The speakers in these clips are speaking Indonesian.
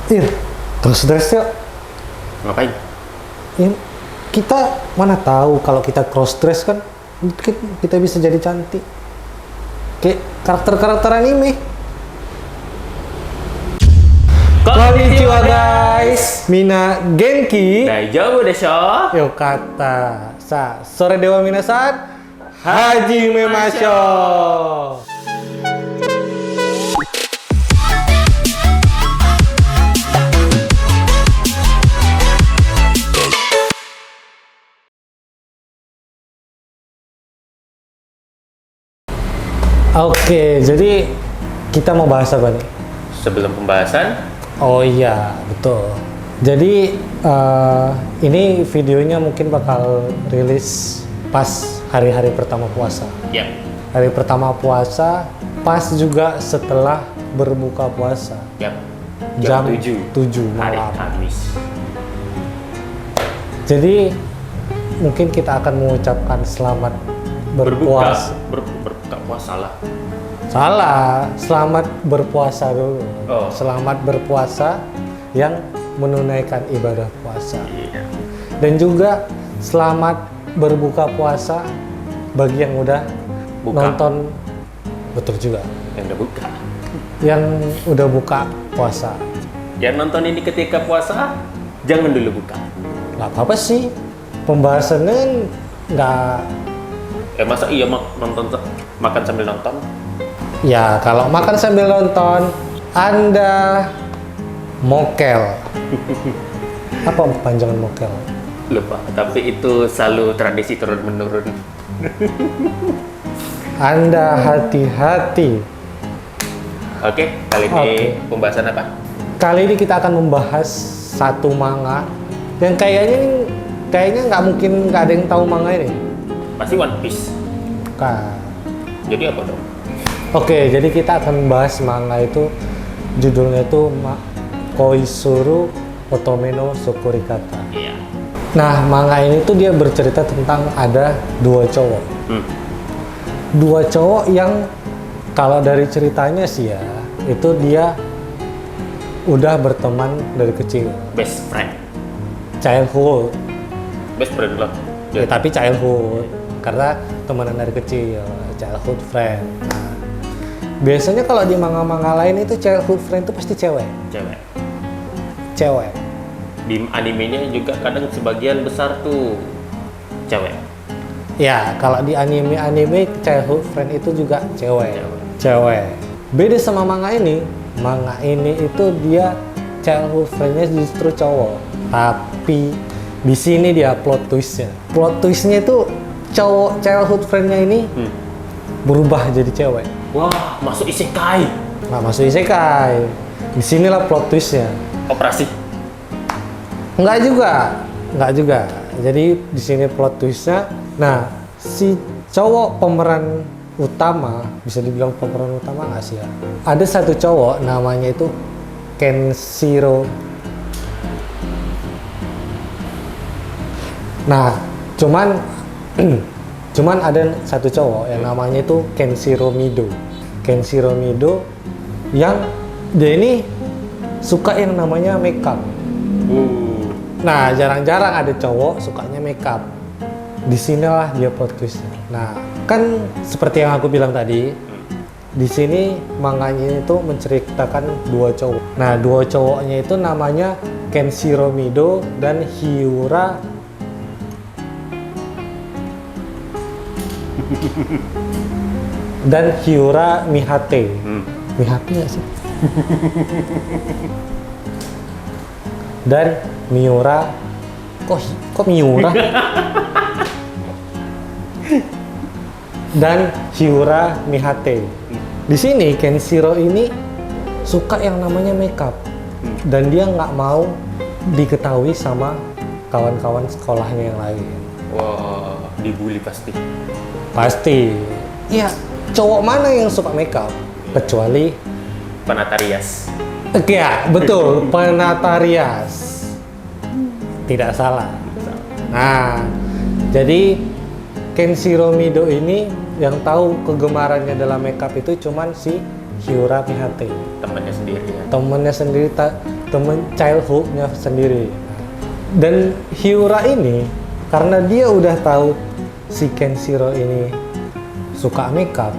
Ir, terus dress yuk. Ngapain? Ya, kita mana tahu kalau kita cross dress kan kita bisa jadi cantik. Kayak karakter-karakter anime. Konnichiwa guys. Mina Genki. Daijoubu desho. Yo kata. Sore dewa minasan. Haji memasho. Oke, jadi kita mau bahas apa nih? Sebelum pembahasan, Oh iya, betul. Jadi ini videonya mungkin bakal rilis pas hari-hari pertama puasa. ya, Hari pertama puasa, pas juga setelah berbuka puasa. Jam 7 hari malam. Kamis. Jadi mungkin kita akan mengucapkan selamat berpuasa. Berbuka puasa lah. Salah, selamat berpuasa dulu. Oh. Selamat berpuasa yang menunaikan ibadah puasa. Iya. Dan juga selamat berbuka puasa bagi yang udah Buka. nonton. Betul juga. Yang udah buka. Yang udah buka puasa. Yang nonton ini ketika puasa, jangan dulu buka. Nggak apa-apa sih. Pembahasannya nggak. Masa iya makan sambil nonton? Ya, kalau makan sambil nonton, Anda mokel. Apa panjangan mokel? Lupa, tapi itu selalu tradisi turun-menurun. Anda hati-hati. Oke, kali ini pembahasan apa? Kali ini kita akan membahas satu manga yang kayaknya nggak mungkin nggak ada yang tahu manga ini. Pasti One Piece. Bukan. Jadi apa dong? Oke, jadi kita akan membahas manga itu, judulnya itu Koizuru Otome no Sokurikata. Iya. Nah, manga ini tuh dia bercerita tentang ada dua cowok. Dua cowok yang kalau dari ceritanya sih ya, itu dia udah berteman dari kecil. Best friend. Childhood. Best friend loh. Ya, tapi childhood. Karena temenan dari kecil, childhood friend. Nah, biasanya kalau di manga-manga lain itu childhood friend itu pasti cewek. Cewek. Di animenya juga kadang sebagian besar tuh cewek. Ya, kalau di anime childhood friend itu juga cewek. Beda sama manga ini. Manga ini itu dia childhood friend-nya justru cowok. Tapi di sini dia plot twist-nya. Plot twist-nya itu cowok childhood friend-nya ini berubah jadi cewek. Wah, masuk isekai. Nggak masuk isekai. Di sinilah plot twist-nya. Operasi. Nggak juga. Jadi di sini plot twist-nya. Nah, si cowok pemeran utama, bisa dibilang pemeran utama nggak sih ya? Ada satu cowok namanya itu Kenshiro. Nah, cuman ada satu cowok yang namanya itu Kenshiro Mido. Kenshiro Mido yang dia ini suka yang namanya makeup. Nah, jarang-jarang ada cowok sukanya makeup. Disinilah dia plot twistnya. Nah, kan seperti yang aku bilang tadi, di sini manganya itu menceritakan dua cowok. Nah, dua cowoknya itu namanya Kenshiro Mido dan Hyura Mihate. Mihate nggak sih? Dan Miura, kok Miura? Dan Hyura Mihate. Di sini Kenshiro ini suka yang namanya makeup dan dia nggak mau diketahui sama kawan-kawan sekolahnya yang lain. Wah, dibully pasti. Pasti. Iya, cowok mana yang suka makeup? Kecuali Penata rias. ya, betul, penata rias. Tidak salah. Nah, jadi Kenshiro Mido ini yang tahu kegemarannya dalam makeup itu cuman si Hyura PHT. Temannya sendiri ya. Temennya sendiri, temen childhoodnya sendiri. Dan Hyura ini karena dia udah tahu si Kenshiro ini suka makeup,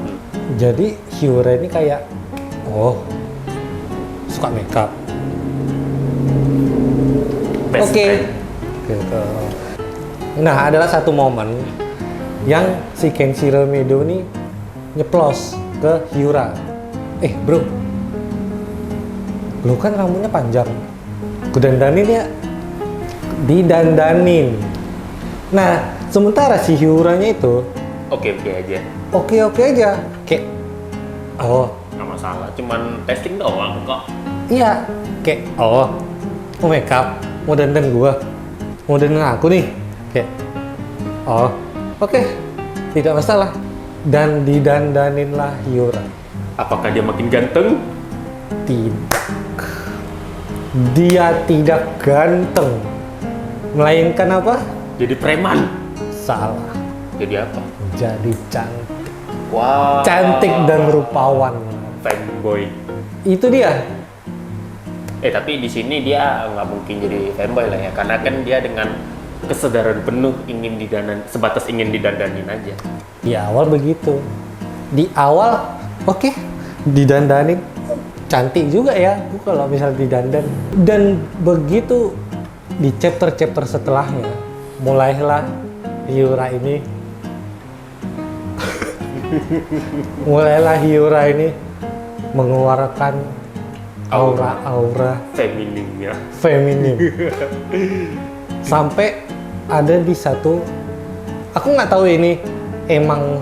jadi Hyura ini kayak oh suka makeup. Best Oke. friend. Gitu. Nah, adalah satu momen yang si Kenshiro Mido nih nyeplos ke Hyura. Bro, lu kan rambutnya panjang, ku dandanin ya. Didandanin. Nah, sementara si Hyuranya itu Oke aja. oke aja. Kayak, oh Nggak masalah, cuman testing doang kok. iya, kayak mau makeup, mau dandan gua, mau dandan aku nih. Kayak, oke, tidak masalah. Dan didandaninlah Hyura. Apakah dia makin ganteng? Tidak. Dia tidak ganteng. Melainkan apa? Jadi preman? Salah. Jadi apa? Jadi cantik. Wow. Cantik dan rupawan. Fanboy. Itu dia. Tapi di sini dia nggak mungkin jadi fanboy lah ya, karena kan dia dengan kesadaran penuh sebatas ingin didandanin aja. Di awal begitu. Di awal, oke, didandanin. Cantik juga ya, kalau misal didandan. Dan begitu di chapter-chapter setelahnya, mulailah Hyura ini mengeluarkan aura Femininnya. feminim. Sampai ada di satu, aku nggak tahu ini emang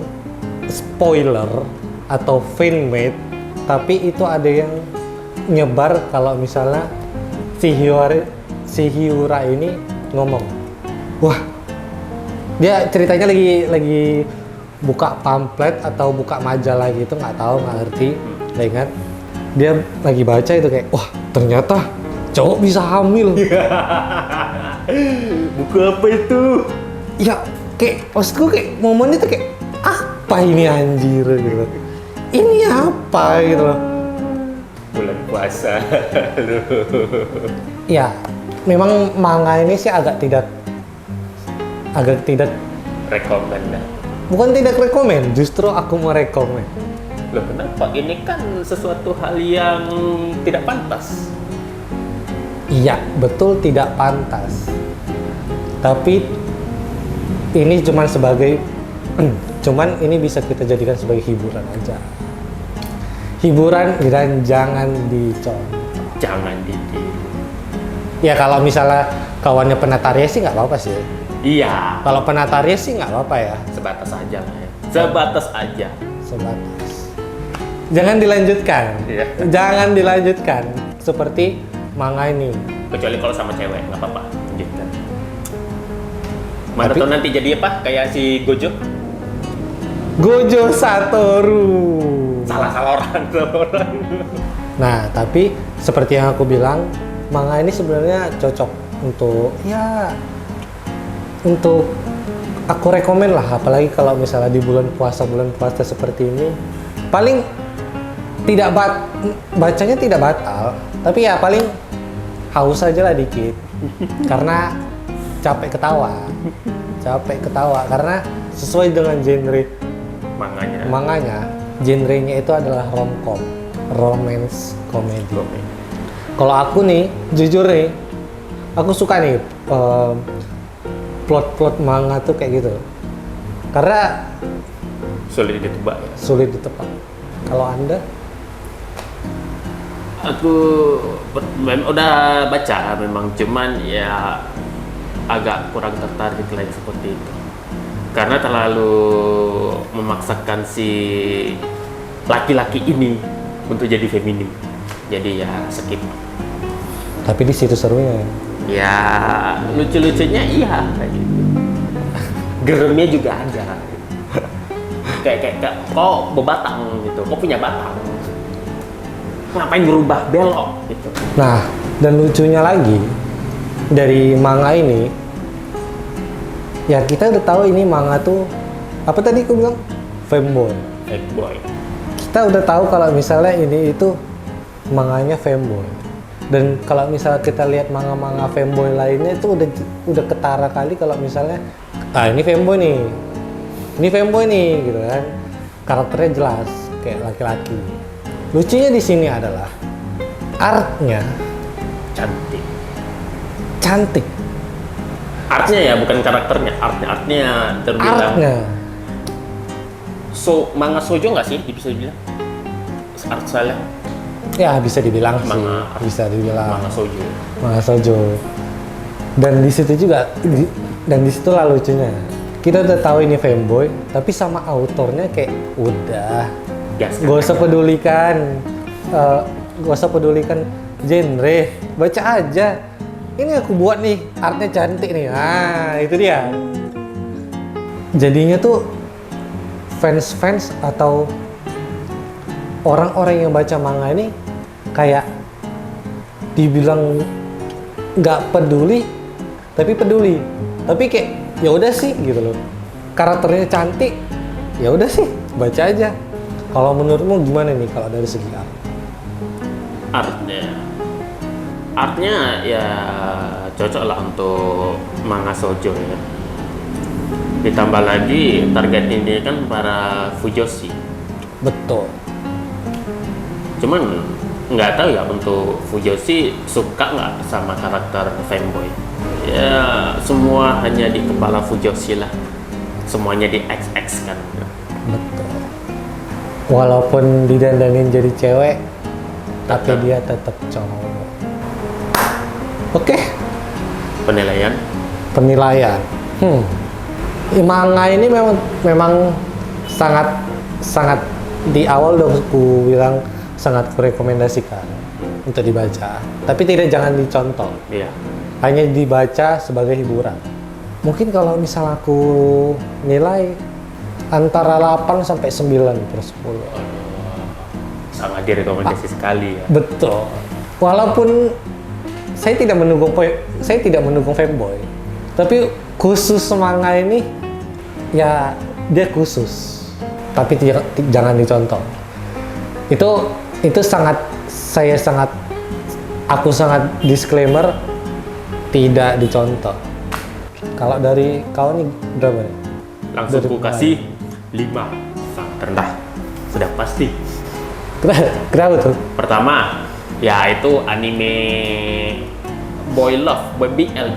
spoiler atau fanmade, tapi itu ada yang nyebar kalau misalnya si Hyura ini ngomong, wah, dia ceritanya lagi buka pamflet atau buka majalah gitu, nggak tahu, nggak ngerti, nggak ingat. Dia lagi baca itu kayak, wah, ternyata cowok bisa hamil. Buku apa itu? Ya, kayak maksudku kayak momen itu kayak apa ini anjir gitu. Ini apa gitu loh. Bulan puasa. Ya, memang manga ini sih agak tidak Rekomen dah. bukan tidak rekomen, justru aku merekomen. Loh kenapa? Ini kan sesuatu hal yang tidak pantas. Iya, betul tidak pantas. Tapi ini cuman ini bisa kita jadikan sebagai hiburan aja. Hiburan dan jangan dicontoh. Jangan didi. Ya kalau misalnya kawannya penataria sih nggak apa-apa sih. Iya. Kalau penataria sih nggak apa-apa ya. Sebatas aja lah ya. Sebatas aja. Sebatas. Jangan dilanjutkan. Iya. Jangan dilanjutkan. Seperti manga ini. Kecuali kalau sama cewek, nggak apa-apa. Lanjutkan. Mana Tapi- tahu nanti jadi apa? Kayak si Gojo. Gojo Satoru. Salah orang. Nah, tapi seperti yang aku bilang, manga ini sebenarnya cocok untuk aku rekomen lah, apalagi kalau misalnya di bulan puasa seperti ini. Paling tidak bacanya tidak batal, tapi ya paling haus aja lah dikit. Karena capek ketawa karena sesuai dengan genre manganya, genrenya itu adalah romcom, romance comedy. Kalau aku nih, jujur nih, aku suka nih plot-plot manga tuh kayak gitu. Karena Sulit ditebak ya. sulit ditebak. Kalau Anda? Aku udah baca memang, cuman ya agak kurang tertarik lagi seperti itu. Karena terlalu memaksakan si laki-laki ini untuk jadi feminim. Jadi ya skip. Tapi di situ serunya. Ya lucu-lucunya iya kayak gitu. Geremnya juga ada. kayak kok berbatang gitu. Kok punya batang. Ngapain berubah belok gitu. Nah, dan lucunya lagi dari manga ini, ya kita udah tahu ini manga tuh apa tadi aku bilang, fanboy. Boy. Kita kita udah tahu kalau misalnya ini itu manganya femboy. Dan kalau misalnya kita lihat manga-manga femboy lainnya itu udah ketara kali kalau misalnya ini femboy nih. Ini femboy nih gitu kan. Karakternya jelas kayak laki-laki. Lucunya di sini adalah artnya cantik. Artnya ya, bukan karakternya. Artnya terbilang. Artnya. Manga shoujo nggak sih bisa dibilang? Art style Ya bisa dibilang manga, sih. Bisa dibilang. manga shoujo. Manga shoujo. Dan di situ juga dan di situ lah lucunya. Kita udah tahu ini femboy, tapi sama autornya kayak udah gak usah pedulikan genre, baca aja. Ini aku buat nih, artnya cantik nih. Itu dia. Jadinya tuh fans atau orang-orang yang baca manga ini kayak dibilang nggak peduli, tapi peduli. Tapi kayak ya udah sih gitu loh. Karakternya cantik, ya udah sih baca aja. Kalau menurutmu gimana nih kalau dari segi art? Artnya ya cocok lah untuk manga shoujo ya. Ditambah lagi target ini kan para fujoshi. Betul. Cuman nggak tahu ya untuk fujoshi suka nggak sama karakter femboy. Ya semua hanya di kepala fujoshi lah. Semuanya di XX kan. Betul. Walaupun didandanin jadi cewek, tapi dia tetap cowok. Oke. Penilaian. Manga ini memang sangat di awal udah aku bilang sangat kurekomendasikan untuk dibaca. Tapi jangan dicontoh. Iya. Hanya dibaca sebagai hiburan. Mungkin kalau misal aku nilai antara 8 sampai 9/10. Sangat direkomendasi sekali ya. Betul. Walaupun saya tidak mendukung femboy, tapi khusus manga ini ya dia khusus. Tapi jangan dicontoh. Itu aku sangat disclaimer tidak dicontoh. Kalau dari kau nih berapa nih? Langsung ku kasih 5. Sangat terendah. Sudah pasti. Kenapa tuh? Pertama, ya itu anime Boy Love, BL.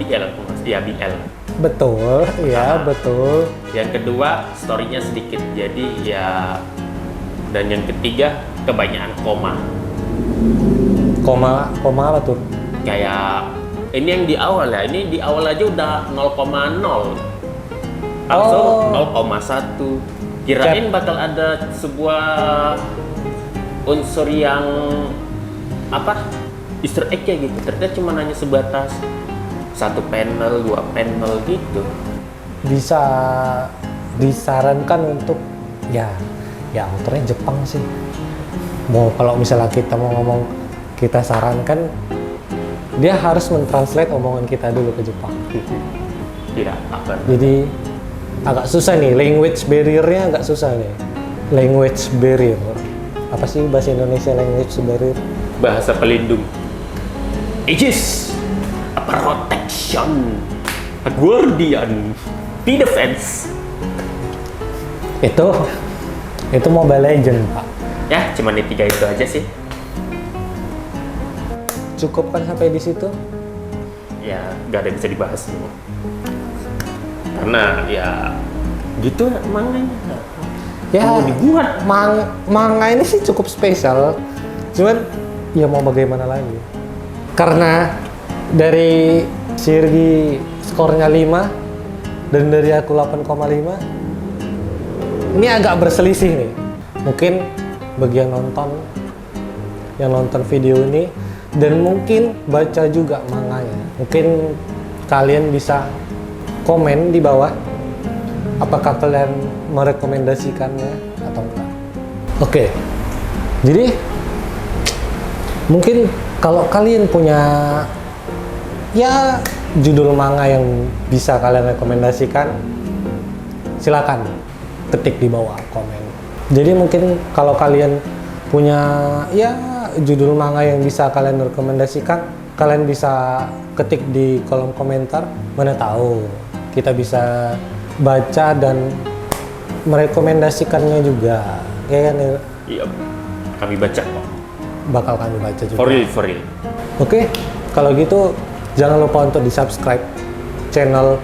Ya BL. Betul, ya betul. Yang kedua, story-nya sedikit. Jadi ya, dan yang ketiga, kebanyakan koma. Koma apa tuh? Kayak ini yang di awal ya. Ini di awal aja udah 0,0. Langsung 0,1. Kirain bakal ada sebuah unsur yang Easter egg ya gitu. Ternyata cuma hanya sebatas 1 panel, 2 panel gitu. Bisa disarankan untuk ya autornya Jepang sih. Kalau misalnya kita mau ngomong, kita sarankan dia harus mentranslate omongan kita dulu ke Jepang. Tidak akan. Jadi agak susah nih, language barrier-nya agak susah nih. Language barrier. Apa sih bahasa Indonesia language barrier? Bahasa pelindung. Aegis, a protection, a guardian, be defense. Itu Mobile Legend, Pak. Ya, cuma di 3 itu aja sih. Cukup kan sampai di situ? Ya, nggak ada yang bisa dibahas dulu. Karena ya gitu manganya. Ya, mau dibuat. Manga ini sih cukup spesial. Cuman ya mau bagaimana lagi? Karena dari Sirgi skornya 5 dan dari aku 8,5. Ini agak berselisih nih. Mungkin bagi yang nonton video ini dan mungkin baca juga manganya. Mungkin kalian bisa komen di bawah apakah kalian merekomendasikannya atau enggak. Oke. Jadi mungkin kalau kalian punya ya judul manga yang bisa kalian rekomendasikan, silakan ketik di bawah komen. Jadi mungkin kalau kalian punya ya judul manga yang bisa kalian rekomendasikan, kalian bisa ketik di kolom komentar. Mana tahu kita bisa baca dan merekomendasikannya juga, ya kan? Iya, kami baca kok. Bakal kami baca juga. For real. Oke, kalau gitu jangan lupa untuk di subscribe channel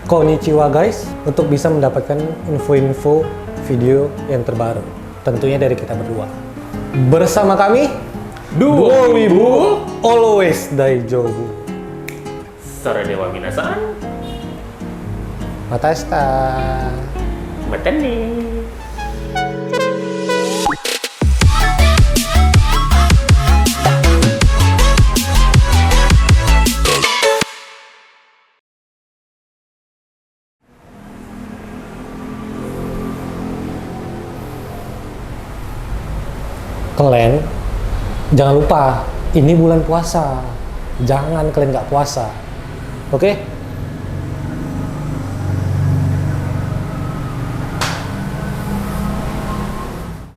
Konnichiwa guys, untuk bisa mendapatkan info-info video yang terbaru, tentunya dari kita berdua. Bersama kami, Duo Wibu, always Daijobu. Sore dewa minasan. Matasta. Matane. Kalian jangan lupa, ini bulan puasa. Jangan kalian nggak puasa. Oke?